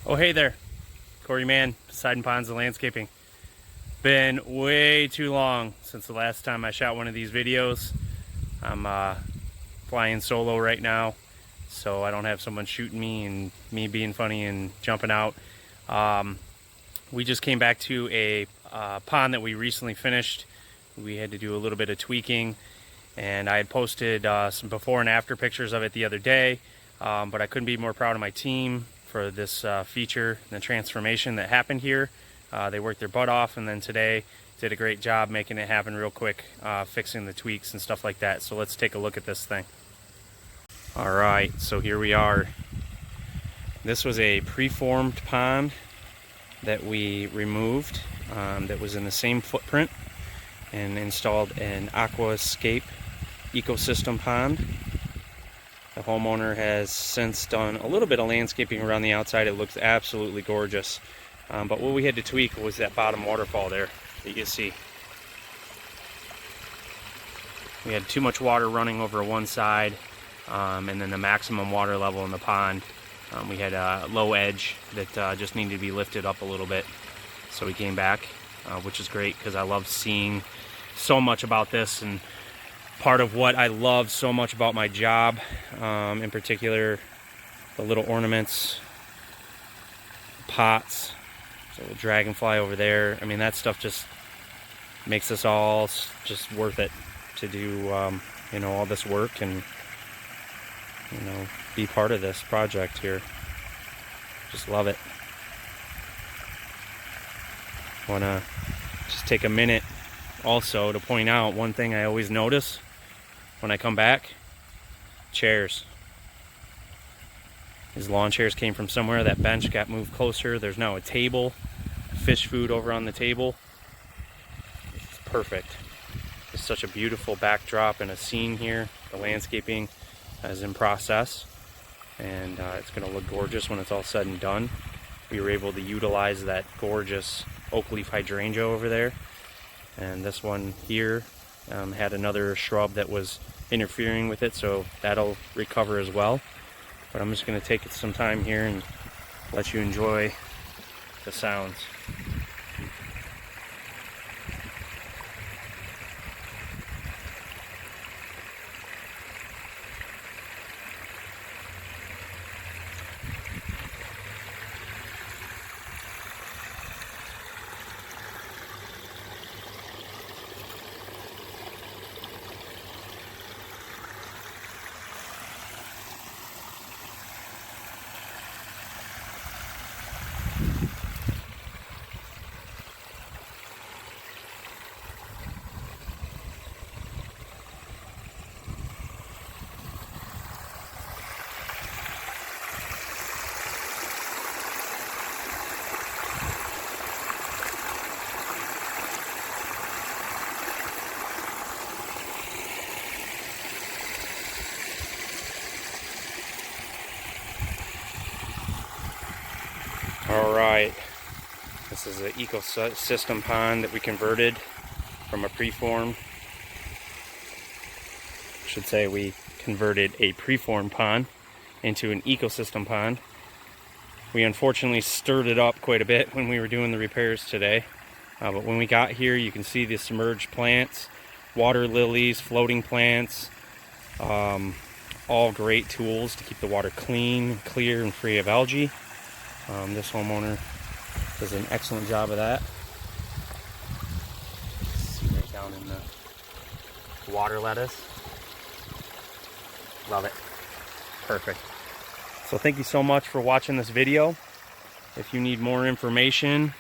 Oh, hey there, Corey Mann, Poseidon Ponds and Landscaping. Been way too long since the last time I shot one of these videos. I'm flying solo right now, so I don't have someone shooting me and me being funny and jumping out. We just came back to a pond that we recently finished. We had to do a little bit of tweaking, and I had posted some before and after pictures of it the other day, but I couldn't be more proud of my team for this feature and the transformation that happened here. They worked their butt off, and then today did a great job making it happen real quick, fixing the tweaks and stuff like that. So let's take a look at this thing. Alright, so here we are. This was a preformed pond that we removed that was in the same footprint, and installed an aquascape ecosystem pond. The homeowner has since done a little bit of landscaping around the outside. It looks absolutely gorgeous. But what we had to tweak was that bottom waterfall there that you see. We had too much water running over one side, and then the maximum water level in the pond. We had a low edge that just needed to be lifted up a little bit. So we came back, which is great because I love seeing so much about this, and part of what I love so much about my job, in particular the little ornaments, pots, so the dragonfly over there. I mean, that stuff just makes us all just worth it to do, you know, all this work and, you know, be part of this project here. Just love it. Want to just take a minute also to point out one thing I always notice when I come back: chairs. These lawn chairs came from somewhere. That bench got moved closer. There's now a table, fish food over on the table. It's perfect. It's such a beautiful backdrop and a scene here. The landscaping is in process, and it's going to look gorgeous when it's all said and done. We were able to utilize that gorgeous oak leaf hydrangea over there, and this one here had another shrub that was interfering with it, so that'll recover as well. But I'm just going to take some time here and let you enjoy the sounds. Alright, this is an ecosystem pond that we converted from a preform. I should say we converted a preformed pond into an ecosystem pond. We unfortunately stirred it up quite a bit when we were doing the repairs today. But when we got here, you can see the submerged plants, water lilies, floating plants, all great tools to keep the water clean, clear, and free of algae. This homeowner does an excellent job of that. See right down in the water lettuce. Love it. Perfect. So thank you so much for watching this video. If you need more information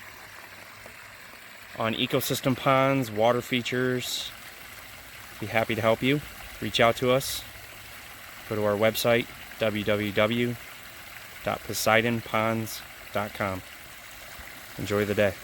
on ecosystem ponds, water features, be happy to help you. Reach out to us. Go to our website, www.poseidonponds.com. Enjoy the day.